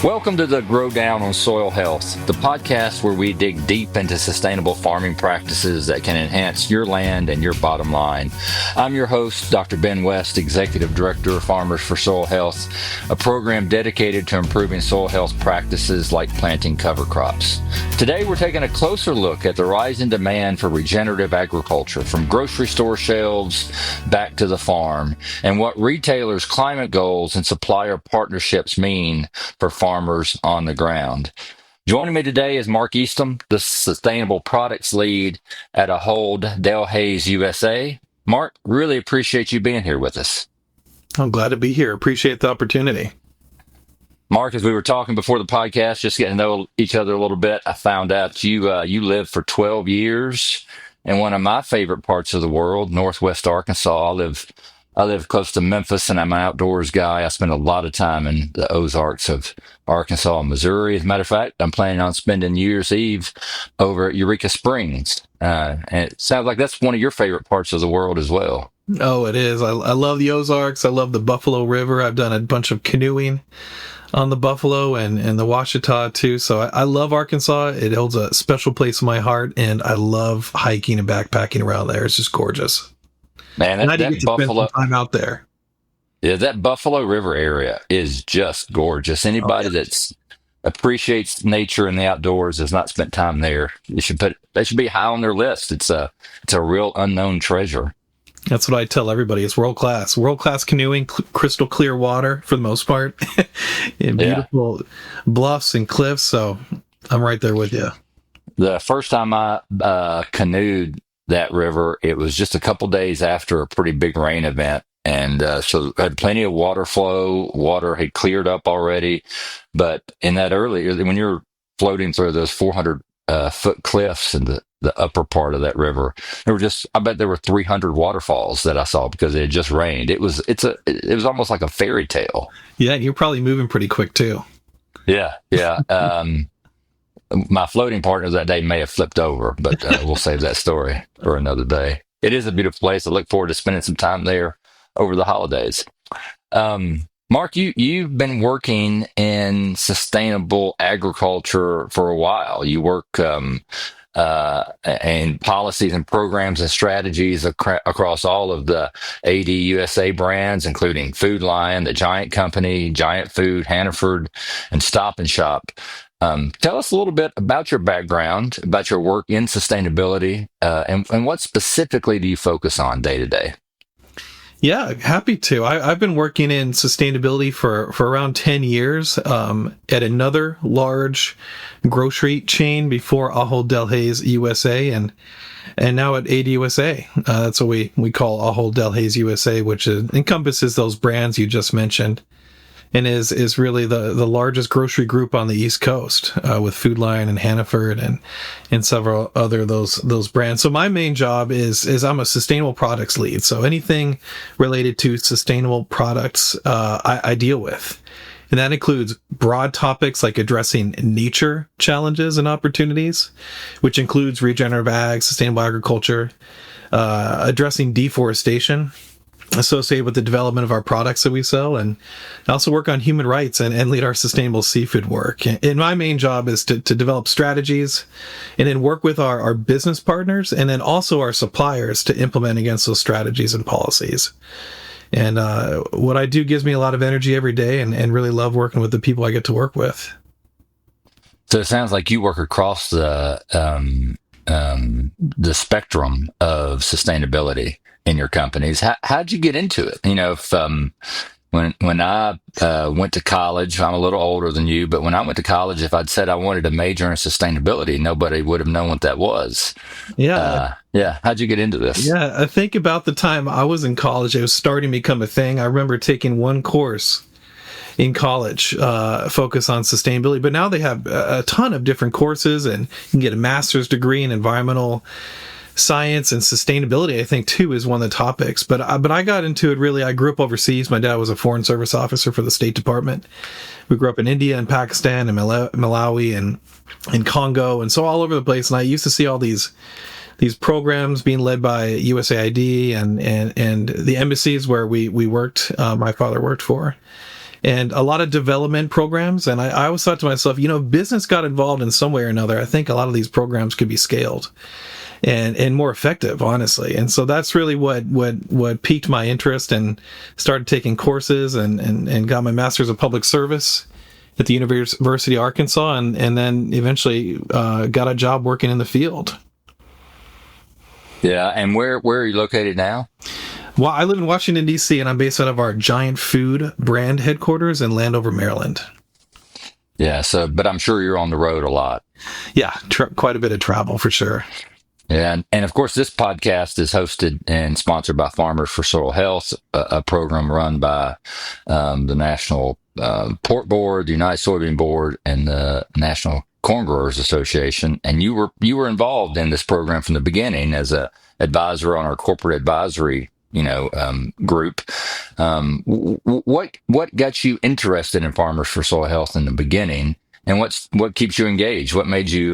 Welcome to the Grow Down on Soil Health, the podcast where we dig deep into sustainable farming practices that can enhance your land and your bottom line. I'm your host, Dr. Ben West, Executive Director of Farmers for Soil Health, a program dedicated to improving soil health practices like planting cover crops. Today, we're taking a closer look at the rise in demand for regenerative agriculture, from grocery store shelves back to the farm, and what retailers' climate goals and supplier partnerships mean for farmers on the ground. Joining me today is Mark Eastham, the Sustainable Products Lead at Ahold Delhaize USA. Mark, really appreciate you being here with us. I'm glad to be here. Appreciate the opportunity. Mark, as we were talking before the podcast, just getting to know each other a little bit, I found out you lived for 12 years in one of my favorite parts of the world, Northwest Arkansas. I live close to Memphis, and I'm an outdoors guy. I spend a lot of time in the Ozarks of Arkansas and Missouri. As a matter of fact, I'm planning on spending New Year's Eve over at Eureka Springs. And it sounds like that's one of your favorite parts of the world as well. Oh, it is. I love the Ozarks. I love the Buffalo River. I've done a bunch of canoeing on the Buffalo and the Washita too. So I love Arkansas. It holds a special place in my heart, and I love hiking and backpacking around there. It's just gorgeous. Man, And I did that get to spend Buffalo, some time out there. yeah, that Buffalo River area is just gorgeous. Oh, Anybody yeah. that's appreciates nature and the outdoors has not spent time there. They should be high on their list. It's a real unknown treasure. That's what I tell everybody. It's world class canoeing, crystal clear water for the most part, and Yeah. beautiful bluffs and cliffs. So I'm right there with you. The first time I canoed that river, it was just a couple days after a pretty big rain event. And so had plenty of water flow. Water had cleared up already. But in that early, when you're floating through those 400 foot cliffs in the upper part of that river, I bet there were 300 waterfalls that I saw because it had just rained. It was almost like a fairy tale. Yeah, and you're probably moving pretty quick too. Yeah. Yeah. My floating partner that day may have flipped over, but we'll save that story for another day. It is a beautiful place. I look forward to spending some time there over the holidays. Mark, you've been working in sustainable agriculture for a while. You work in policies and programs and strategies across all of the AD USA brands, including Food Lion, the Giant Company, Giant Food, Hannaford, and Stop and Shop. Tell us a little bit about your background, about your work in sustainability, and what specifically do you focus on day to day? Yeah, happy to. I've been working in sustainability for around 10 years at another large grocery chain before Ahold Delhaize USA and now at AD USA. That's what we call Ahold Delhaize USA, which encompasses those brands you just mentioned, and is really the largest grocery group on the East Coast, with Food Lion and Hannaford and several other those brands. So my main job is I'm a sustainable products lead. So anything related to sustainable products, I deal with. And that includes broad topics like addressing nature challenges and opportunities, which includes regenerative ag, sustainable agriculture, addressing deforestation associated with the development of our products that we sell, and also work on human rights and lead our sustainable seafood work. And my main job is to develop strategies and then work with our business partners and then also our suppliers to implement against those strategies and policies. And what I do gives me a lot of energy every day, and really love working with the people I get to work with. So it sounds like you work across the spectrum of sustainability in your companies. How'd you get into it? If when I went to college, I'm a little older than you, but when I went to college, if I'd said I wanted to major in sustainability, nobody would have known what that was. Yeah. Yeah. How'd you get into this? Yeah, I think about the time I was in college, it was starting to become a thing. I remember taking one course in college, focus on sustainability, but now they have a ton of different courses, and you can get a master's degree in environmental science and sustainability, I think, too, is one of the topics. But I got into it really. I grew up overseas. My dad was a foreign service officer for the State Department. We grew up in India and Pakistan and Malawi and Congo, and so all over the place. And I used to see all these programs being led by USAID and the embassies where we worked. My father worked for. and a lot of development programs. And I always thought to myself, if business got involved in some way or another, I think a lot of these programs could be scaled and more effective, honestly. And so that's really what piqued my interest, and started taking courses and got my master's of public service at the University of Arkansas, and then eventually got a job working in the field. Yeah, and where are you located now? Well, I live in Washington, D.C., and I'm based out of our Giant Food brand headquarters in Landover, Maryland. Yeah, but I'm sure you're on the road a lot. Yeah, quite a bit of travel for sure. Yeah, and of course, this podcast is hosted and sponsored by Farmers for Soil Health, a program run by the National Pork Board, the United Soybean Board, and the National Corn Growers Association. And you were involved in this program from the beginning as a advisor on our corporate advisory group. What got you interested in Farmers for Soil Health in the beginning, and what keeps you engaged? What made you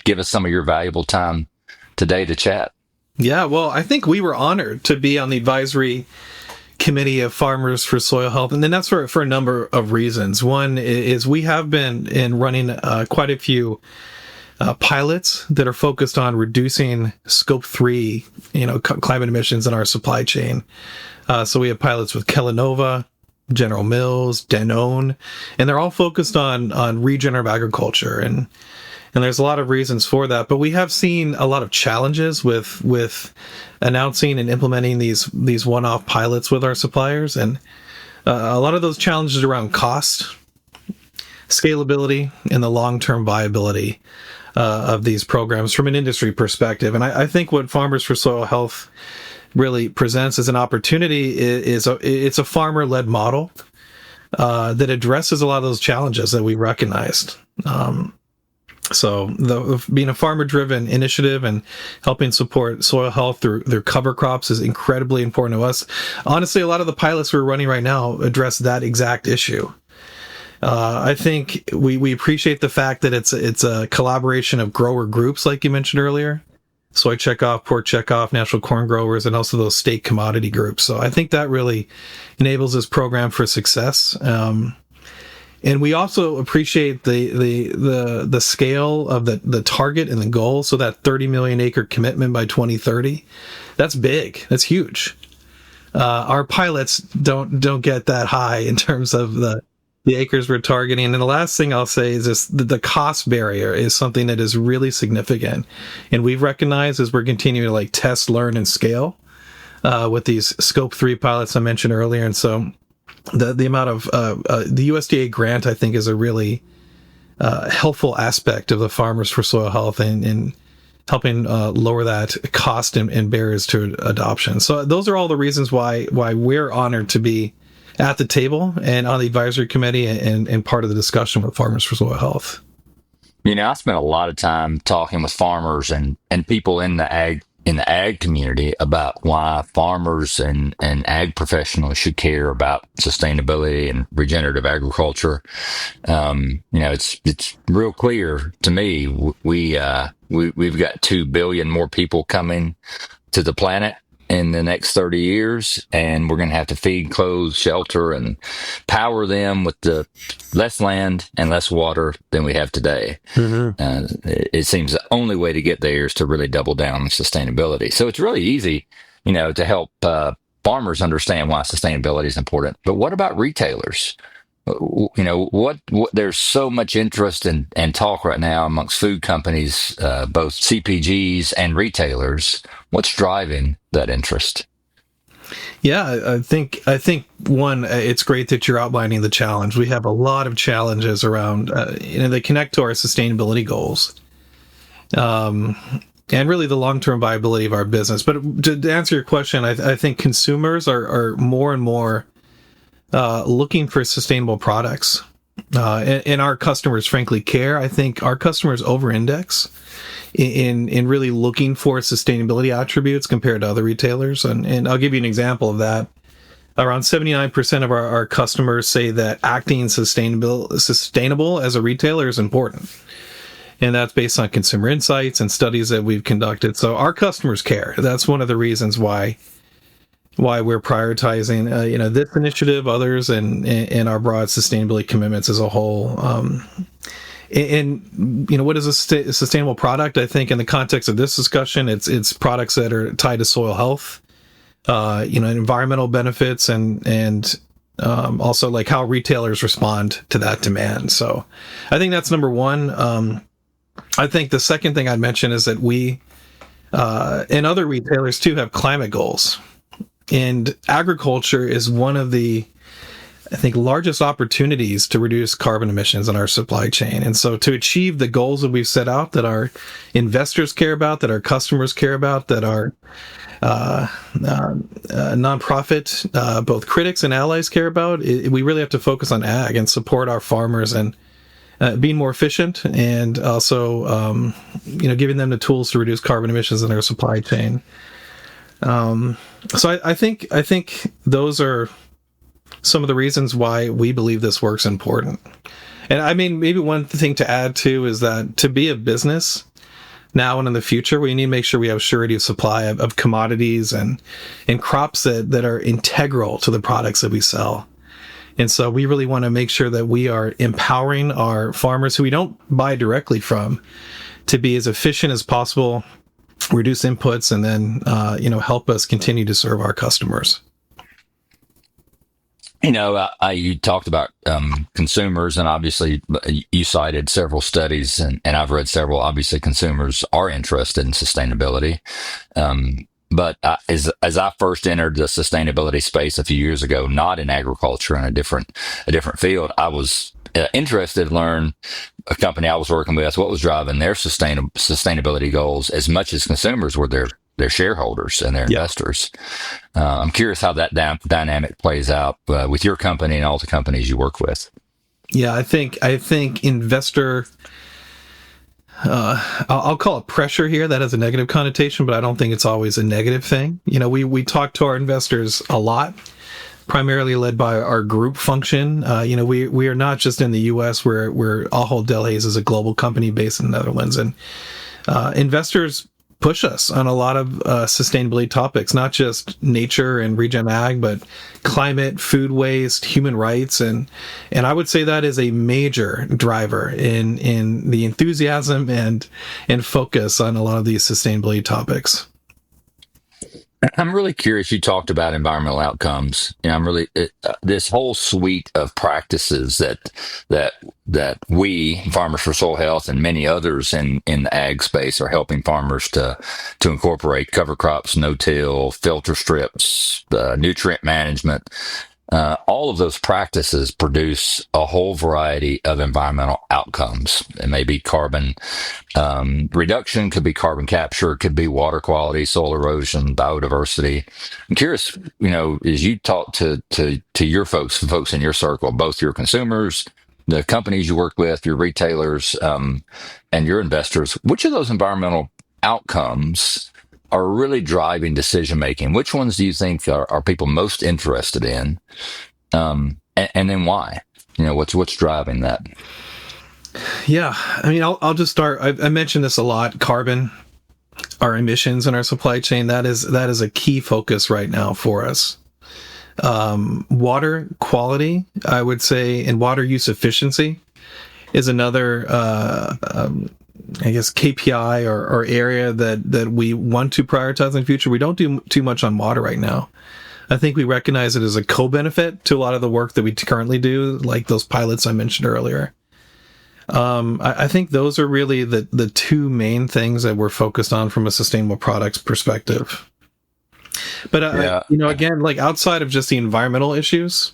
give us some of your valuable time today to chat? Yeah, well, I think we were honored to be on the advisory committee of Farmers for Soil Health, and then that's for a number of reasons. One is we have been running quite a few pilots that are focused on reducing Scope 3, climate emissions in our supply chain. So we have pilots with Kellanova, General Mills, Danone, and they're all focused on regenerative agriculture, and there's a lot of reasons for that. But we have seen a lot of challenges with announcing and implementing these one-off pilots with our suppliers, and a lot of those challenges around cost, scalability, and the long-term viability of these programs from an industry perspective. And I think what Farmers for Soil Health really presents as an opportunity is it's a farmer-led model that addresses a lot of those challenges that we recognized. So being a farmer-driven initiative and helping support soil health through their cover crops is incredibly important to us. Honestly, a lot of the pilots we're running right now address that exact issue. I think we appreciate the fact that it's a collaboration of grower groups, like you mentioned earlier. Soy checkoff, pork checkoff, national corn growers, and also those state commodity groups. So I think that really enables this program for success. And we also appreciate the scale of the target and the goal. So that 30 million acre commitment by 2030, that's big. That's huge. Our pilots don't get that high in terms of the acres we're targeting. And the last thing I'll say is this: the cost barrier is something that is really significant, and we've recognized as we're continuing to test, learn, and scale with these Scope 3 pilots I mentioned earlier. And so the amount of the USDA grant, I think, is a really helpful aspect of the Farmers for Soil Health and helping lower that cost and barriers to adoption. So those are all the reasons why we're honored to be at the table and on the advisory committee and part of the discussion with Farmers for Soil Health. I spent a lot of time talking with farmers and people in the ag community about why farmers and ag professionals should care about sustainability and regenerative agriculture. It's real clear to me. We've got 2 billion more people coming to the planet in the next 30 years, and we're going to have to feed, clothe, shelter, and power them with the less land and less water than we have today. Mm-hmm. It seems the only way to get there is to really double down on sustainability. So it's really easy, to help farmers understand why sustainability is important. But what about retailers? What there's so much interest and talk right now amongst food companies, both CPGs and retailers. What's driving that interest? Yeah, I think one, it's great that you're outlining the challenge. We have a lot of challenges around, they connect to our sustainability goals, and really the long-term viability of our business. But to answer your question, I think consumers are more and more looking for sustainable products, and our customers frankly care. I think our customers over-index in really looking for sustainability attributes compared to other retailers. And I'll give you an example of that. Around 79% of our customers say that acting sustainable as a retailer is important. And that's based on consumer insights and studies that we've conducted. So our customers care. That's one of the reasons why why we're prioritizing, this initiative, others, and our broad sustainability commitments as a whole. What is a sustainable product? I think in the context of this discussion, it's products that are tied to soil health, environmental benefits, and also like how retailers respond to that demand. So I think that's number one. I think the second thing I'd mention is that we and other retailers too have climate goals. And agriculture is one of the, I think, largest opportunities to reduce carbon emissions in our supply chain. And so to achieve the goals that we've set out, that our investors care about, that our customers care about, that our nonprofit, both critics and allies care about, we really have to focus on ag and support our farmers and being more efficient, and also, giving them the tools to reduce carbon emissions in their supply chain. So I think those are some of the reasons why we believe this work's important. And I mean, maybe one thing to add too is that to be a business now and in the future, we need to make sure we have surety of supply of commodities and crops that are integral to the products that we sell. And so we really want to make sure that we are empowering our farmers who we don't buy directly from to be as efficient as possible, reduce inputs, and then, help us continue to serve our customers. You talked about consumers, and obviously you cited several studies, and I've read several. Obviously, consumers are interested in sustainability. But as I first entered the sustainability space a few years ago, not in agriculture, in a different field, I was interested to learn a company I was working with, what was driving their sustainability goals as much as consumers were their shareholders and their investors. I'm curious how that dynamic plays out with your company and all the companies you work with. Yeah, I think investor, I'll call it pressure here. That has a negative connotation, but I don't think it's always a negative thing. We talk to our investors a lot, primarily led by our group function. We are not just in the U.S. We're Ahold Delhaize is a global company based in the Netherlands, and investors push us on a lot of sustainability topics, not just nature and regen ag, but climate, food waste, human rights, and I would say that is a major driver in the enthusiasm and focus on a lot of these sustainability topics. I'm really curious. You talked about environmental outcomes. I'm really this whole suite of practices that we, Farmers for Soil Health, and many others in the ag space are helping farmers to incorporate: cover crops, no-till, filter strips, nutrient management. All of those practices produce a whole variety of environmental outcomes. It may be carbon reduction, could be carbon capture, could be water quality, soil erosion, biodiversity. I'm curious, as you talk to your folks in your circle, both your consumers, the companies you work with, your retailers, and your investors, which of those environmental outcomes are really driving decision making? Which ones do you think are people most interested in, and then why? What's driving that? Yeah, I mean, I'll just start. I mentioned this a lot. Carbon, our emissions in our supply chain. That is a key focus right now for us. Water quality, I would say, and water use efficiency is another KPI or area that we want to prioritize in the future. We don't do too much on water right now. I think we recognize it as a co-benefit to a lot of the work that we currently do, like those pilots I mentioned earlier. I think those are really the two main things that we're focused on from a sustainable products perspective. But, again, like outside of just the environmental issues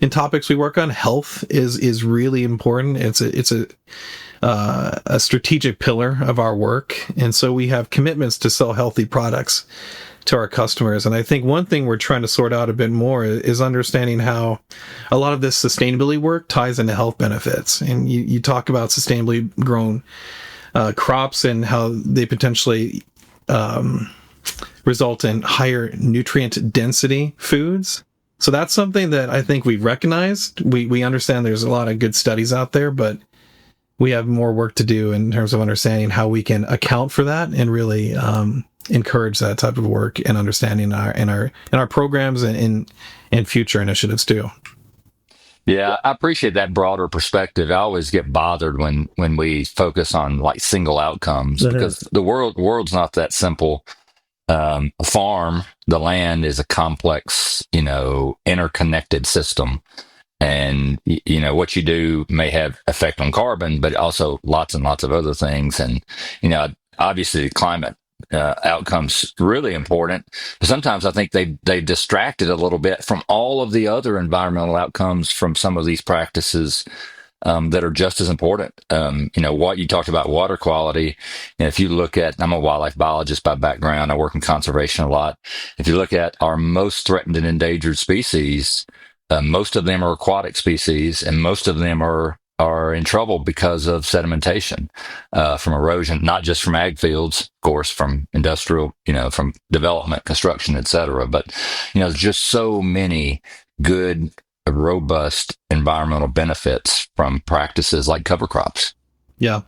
and topics we work on, health is really important. It's a strategic pillar of our work. And so we have commitments to sell healthy products to our customers. And I think one thing we're trying to sort out a bit more is understanding how a lot of this sustainability work ties into health benefits. And you talk about sustainably grown crops and how they potentially result in higher nutrient density foods. So that's something that I think we've recognized. We understand there's a lot of good studies out there, but we have more work to do in terms of understanding how we can account for that and really encourage that type of work and understanding in our programs and in future initiatives too. Yeah, I appreciate that broader perspective. I always get bothered when we focus on like single outcomes Mhm. because the world's not that simple. A farm, the land is a complex, interconnected system. And what you do may have effect on carbon, but also lots and lots of other things. And obviously, climate outcomes really important. But sometimes I think they distracted a little bit from all of the other environmental outcomes from some of these practices that are just as important. What you talked about, water quality. And if you look at, I'm a wildlife biologist by background. I work in conservation a lot. If you look at our most threatened and endangered species, most of them are aquatic species, and most of them are in trouble because of sedimentation from erosion, not just from ag fields, of course, from industrial, from development, construction, et cetera. But there's just so many good, robust environmental benefits from practices like cover crops. Yeah.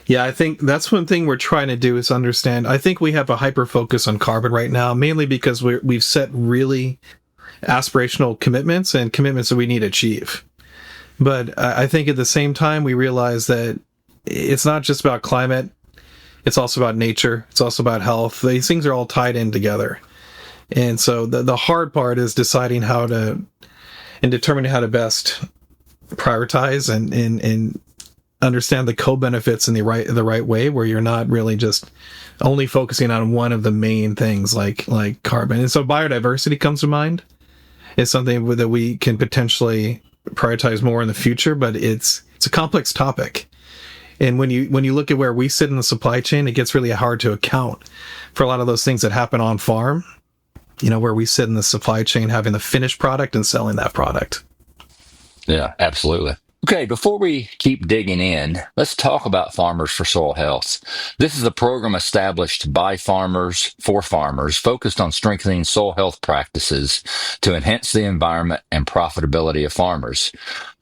Yeah, I think that's one thing we're trying to do is understand. I think we have a hyper focus on carbon right now, mainly because we've set really aspirational commitments and commitments that we need to achieve. But I think at the same time, we realize that it's not just about climate. It's also about nature. It's also about health. These things are all tied in together. And so the hard part is deciding how to and determining how to best prioritize and understand the co-benefits in the right way, where you're not really just only focusing on one of the main things like carbon. And so biodiversity comes to mind. It's something that we can potentially prioritize more in the future, but it's a complex topic. And when you look at where we sit in the supply chain, it gets really hard to account for a lot of those things that happen on farm. Where we sit in the supply chain, having the finished product and selling that product. Yeah, absolutely. Okay, before we keep digging in, let's talk about Farmers for Soil Health. This is a program established by farmers for farmers focused on strengthening soil health practices to enhance the environment and profitability of farmers.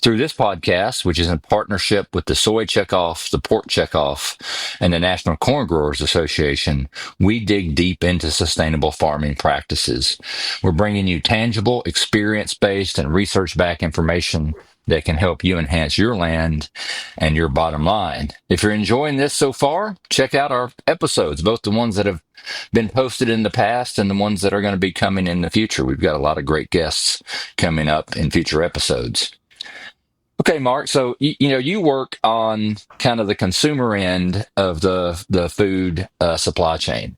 Through this podcast, which is in partnership with the Soy Checkoff, the Pork Checkoff, and the National Corn Growers Association, we dig deep into sustainable farming practices. We're bringing you tangible, experience-based, and research-backed information that can help you enhance your land and your bottom line. If you're enjoying this so far, check out our episodes, both the ones that have been posted in the past and the ones that are going to be coming in the future. We've got a lot of great guests coming up in future episodes. Okay, Mark. So you work on kind of the consumer end of the food supply chain,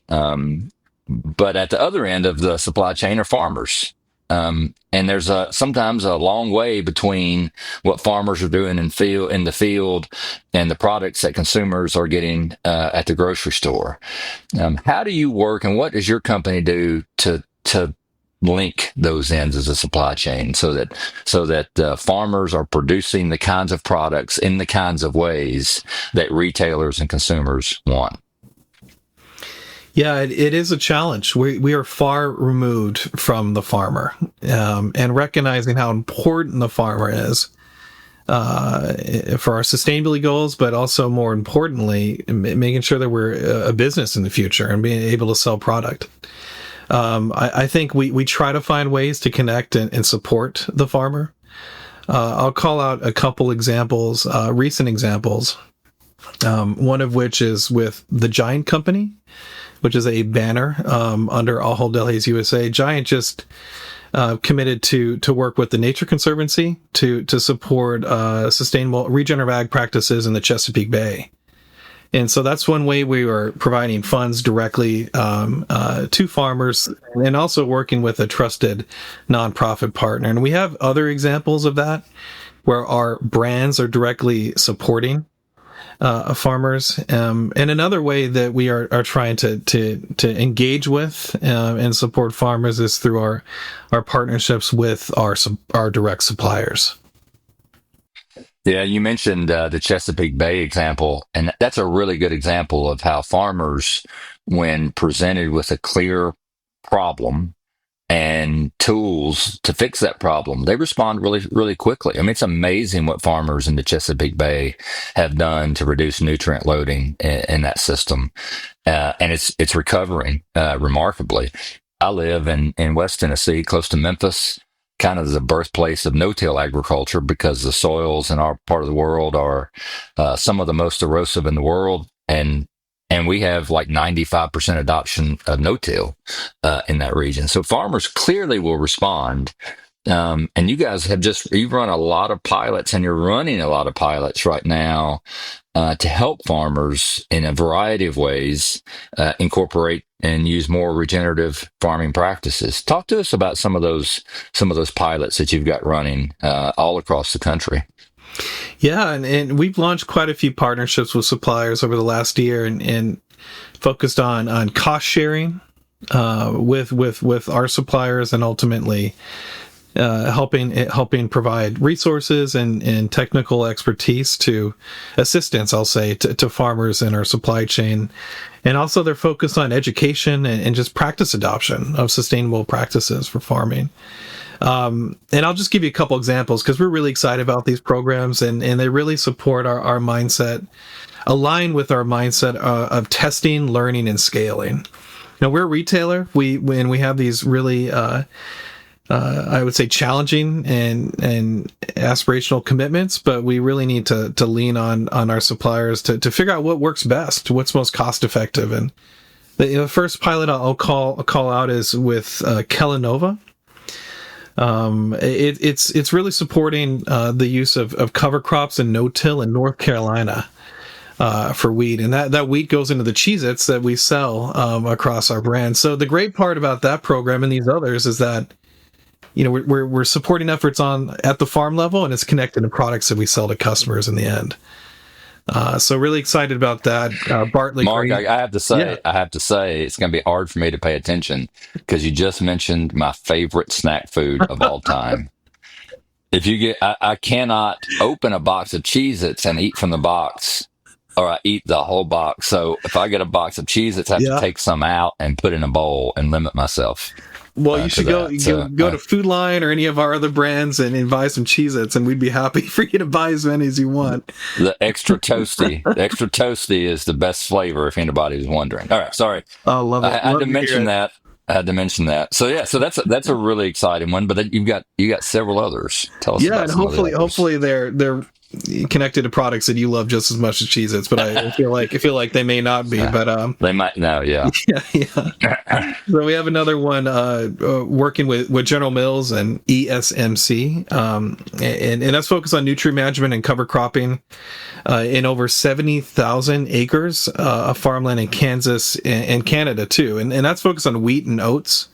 but at the other end of the supply chain are farmers. And there's sometimes a long way between what farmers are doing in the field and the products that consumers are getting at the grocery store. How do you work, and what does your company do to link those ends as a supply chain so that farmers are producing the kinds of products in the kinds of ways that retailers and consumers want? Yeah, it is a challenge. We are far removed from the farmer, and recognizing how important the farmer is for our sustainability goals, but also more importantly, making sure that we're a business in the future and being able to sell product. I think we try to find ways to connect and support the farmer. I'll call out a couple examples, recent examples. One of which is with the Giant Company, which is a banner under Ahold Delhaize USA. Giant just committed to work with the Nature Conservancy to support sustainable regenerative ag practices in the Chesapeake Bay. And so that's one way we are providing funds directly to farmers, and also working with a trusted nonprofit partner. And we have other examples of that where our brands are directly supporting farmers. And another way that we are trying to engage with and support farmers is through our partnerships with our direct suppliers. Yeah, you mentioned the Chesapeake Bay example, and that's a really good example of how farmers, when presented with a clear problem and tools to fix that problem, they respond really, really quickly. I mean, it's amazing what farmers in the Chesapeake Bay have done to reduce nutrient loading in that system, and it's recovering remarkably. I live in West Tennessee, close to Memphis, kind of the birthplace of no-till agriculture because the soils in our part of the world are some of the most erosive in the world, and we have like 95% adoption of no-till in that region. So farmers clearly will respond. And you guys you've run a lot of pilots, and you're running a lot of pilots right now to help farmers in a variety of ways incorporate and use more regenerative farming practices. Talk to us about some of those pilots that you've got running all across the country. Yeah, and we've launched quite a few partnerships with suppliers over the last year, and focused on cost sharing with our suppliers, and ultimately helping provide resources and technical expertise to assistance, I'll say, to farmers in our supply chain. And also they're focused on education and just practice adoption of sustainable practices for farming. And I'll just give you a couple examples because we're really excited about these programs, and they really support our mindset, align with our mindset of testing, learning, and scaling. Now, we're a retailer. We have these really, I would say, challenging and aspirational commitments, but we really need to lean on our suppliers to figure out what works best, what's most cost effective. And the first pilot I'll call out is with Kellanova. It's really supporting the use of cover crops and no-till in North Carolina for wheat, and that wheat goes into the Cheez-Its that we sell across our brand. So the great part about that program and these others is that we're supporting efforts at the farm level, and it's connected to products that we sell to customers in the end. So really excited about that. Bartlett Mark, Green. I have to say, it's going to be hard for me to pay attention because you just mentioned my favorite snack food of all time. I cannot open a box of Cheez-Its and eat from the box, or I eat the whole box. So if I get a box of Cheez-Its, I have to take some out and put in a bowl and limit myself. Well, you should go to Food Line or any of our other brands and buy some Cheez-Its, and we'd be happy for you to buy as many as you want. The extra toasty is the best flavor, if anybody's wondering. All right, sorry. I love it. I had to mention that. So that's a really exciting one. But then you got several others. Tell us. Yeah, and hopefully they're connected to products that you love just as much as Cheez-Its, but I feel like they may not be. But they might now. Yeah. Yeah. So we have another one working with General Mills and ESMC, and that's focused on nutrient management and cover cropping in over 70,000 acres of farmland in Kansas and Canada too, and that's focused on wheat and oats.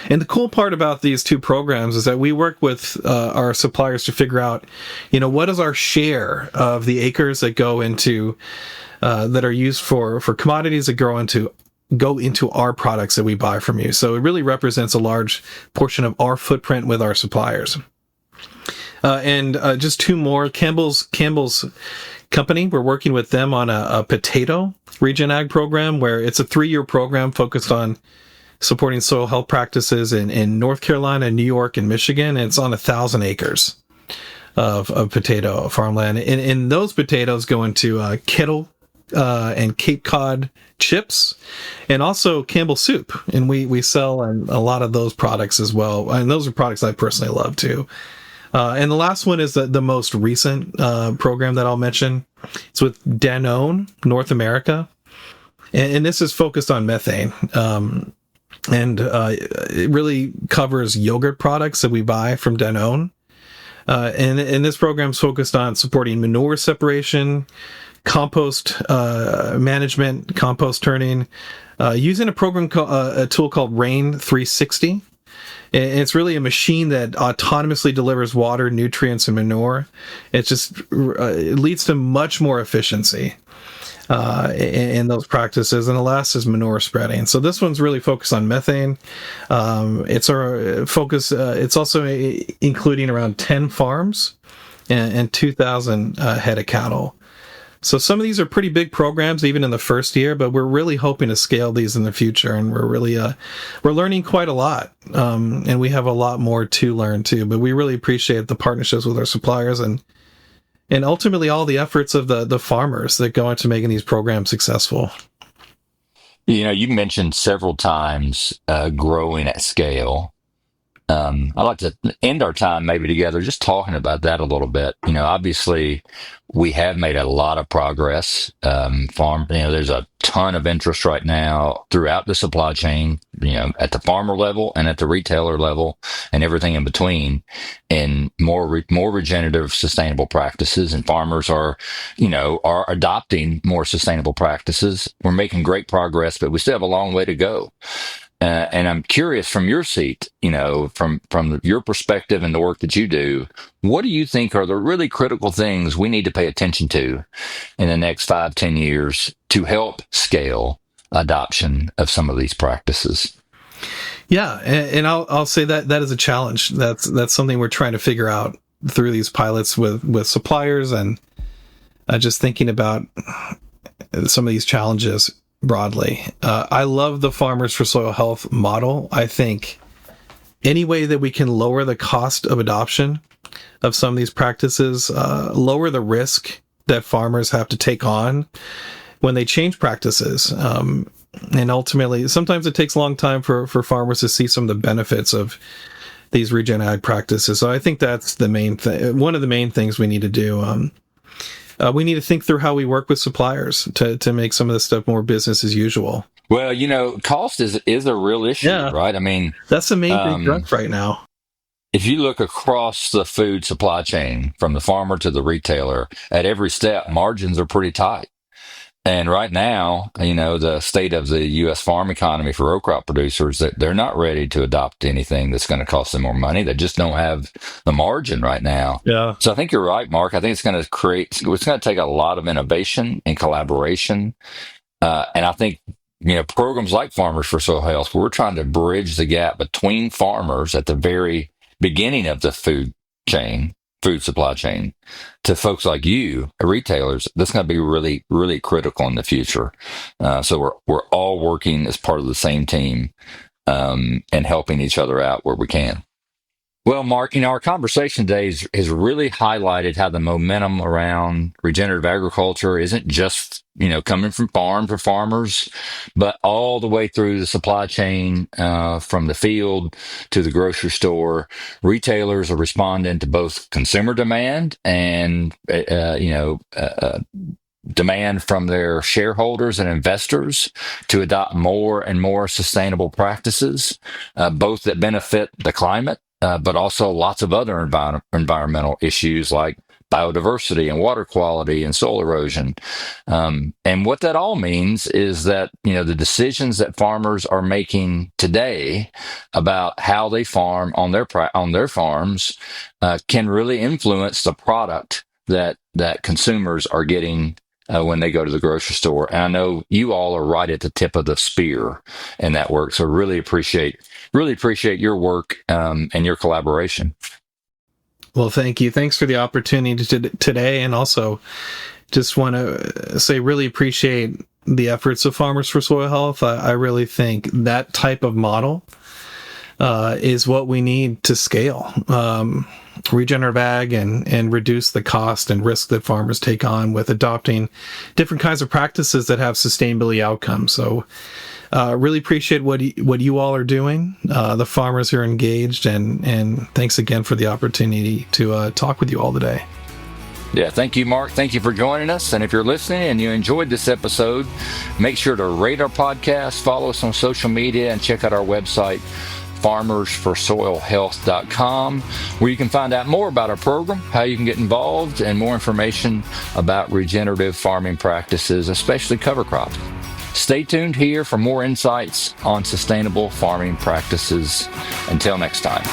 And the cool part about these two programs is that we work with our suppliers to figure out, what is our share of the acres that go into that are used for commodities that go into our products that we buy from you. So it really represents a large portion of our footprint with our suppliers. And just two more, Campbell's company. We're working with them on a potato regen ag program where it's a 3-year program focused on supporting soil health practices in North Carolina, New York, and Michigan. And it's on 1,000 acres of potato farmland. And those potatoes go into kettle and Cape Cod chips, and also Campbell soup. And we sell a lot of those products as well. And those are products I personally love too. And the last one is the most recent program that I'll mention. It's with Danone North America. And this is focused on methane. And it really covers yogurt products that we buy from Danone. And this program is focused on supporting manure separation, compost management, compost turning, using a tool called Rain 360. And it's really a machine that autonomously delivers water, nutrients, and manure. It leads to much more efficiency in those practices. And the last is manure spreading. So this one's really focused on methane. It's our focus. It's also including around 10 farms and 2,000 head of cattle. So some of these are pretty big programs, even in the first year, but we're really hoping to scale these in the future. And we're really, we're learning quite a lot. And we have a lot more to learn too, but we really appreciate the partnerships with our suppliers and ultimately all the efforts of the farmers that go into making these programs successful. You mentioned several times growing at scale. I'd like to end our time maybe together just talking about that a little bit. Obviously, we have made a lot of progress. There's a ton of interest right now throughout the supply chain, at the farmer level and at the retailer level and everything in between, and more regenerative, sustainable practices. And farmers are adopting more sustainable practices. We're making great progress, but we still have a long way to go. And I'm curious from your seat, from your perspective and the work that you do, what do you think are the really critical things we need to pay attention to in the next 5-10 years to help scale adoption of some of these practices? Yeah, and I'll say that is a challenge. That's something we're trying to figure out through these pilots with suppliers, and just thinking about some of these challenges broadly. I love the Farmers for Soil Health model. I think any way that we can lower the cost of adoption of some of these practices, lower the risk that farmers have to take on when they change practices. And ultimately, sometimes it takes a long time for farmers to see some of the benefits of these regen ag practices. So I think that's the main thing. One of the main things we need to do. We need to think through how we work with suppliers to make some of this stuff more business as usual. Well, cost is a real issue, right? I mean, that's the main big threat right now. If you look across the food supply chain, from the farmer to the retailer, at every step, margins are pretty tight. And right now, the state of the U.S. farm economy for row crop producers, that they're not ready to adopt anything that's going to cost them more money. They just don't have the margin right now. Yeah. So I think you're right, Mark. I think it's going to take a lot of innovation and collaboration. And I think, programs like Farmers for Soil Health, we're trying to bridge the gap between farmers at the very beginning of the food supply chain, to folks like you, retailers. That's going to be really, really critical in the future. So we're all working as part of the same team, and helping each other out where we can. Well, Mark, our conversation today has really highlighted how the momentum around regenerative agriculture isn't just, coming from farm to farmers, but all the way through the supply chain, from the field to the grocery store. Retailers are responding to both consumer demand and, demand from their shareholders and investors to adopt more and more sustainable practices, both that benefit the climate, but also lots of other environmental issues like biodiversity and water quality and soil erosion. And what that all means is that, the decisions that farmers are making today about how they farm on their farms can really influence the product that consumers are getting when they go to the grocery store. And I know you all are right at the tip of the spear in that work. So really appreciate your work, and your collaboration. Well, thank you. Thanks for the opportunity today. And also just want to say, really appreciate the efforts of Farmers for Soil Health. I really think that type of model is what we need to scale regenerative ag and reduce the cost and risk that farmers take on with adopting different kinds of practices that have sustainability outcomes. So really appreciate what you all are doing, the farmers who are engaged, and thanks again for the opportunity to talk with you all today. Yeah, thank you, Mark. Thank you for joining us. And if you're listening and you enjoyed this episode, make sure to rate our podcast, follow us on social media, and check out our website, farmersforsoilhealth.com, where you can find out more about our program, how you can get involved, and more information about regenerative farming practices, especially cover crops. Stay tuned here for more insights on sustainable farming practices. Until next time.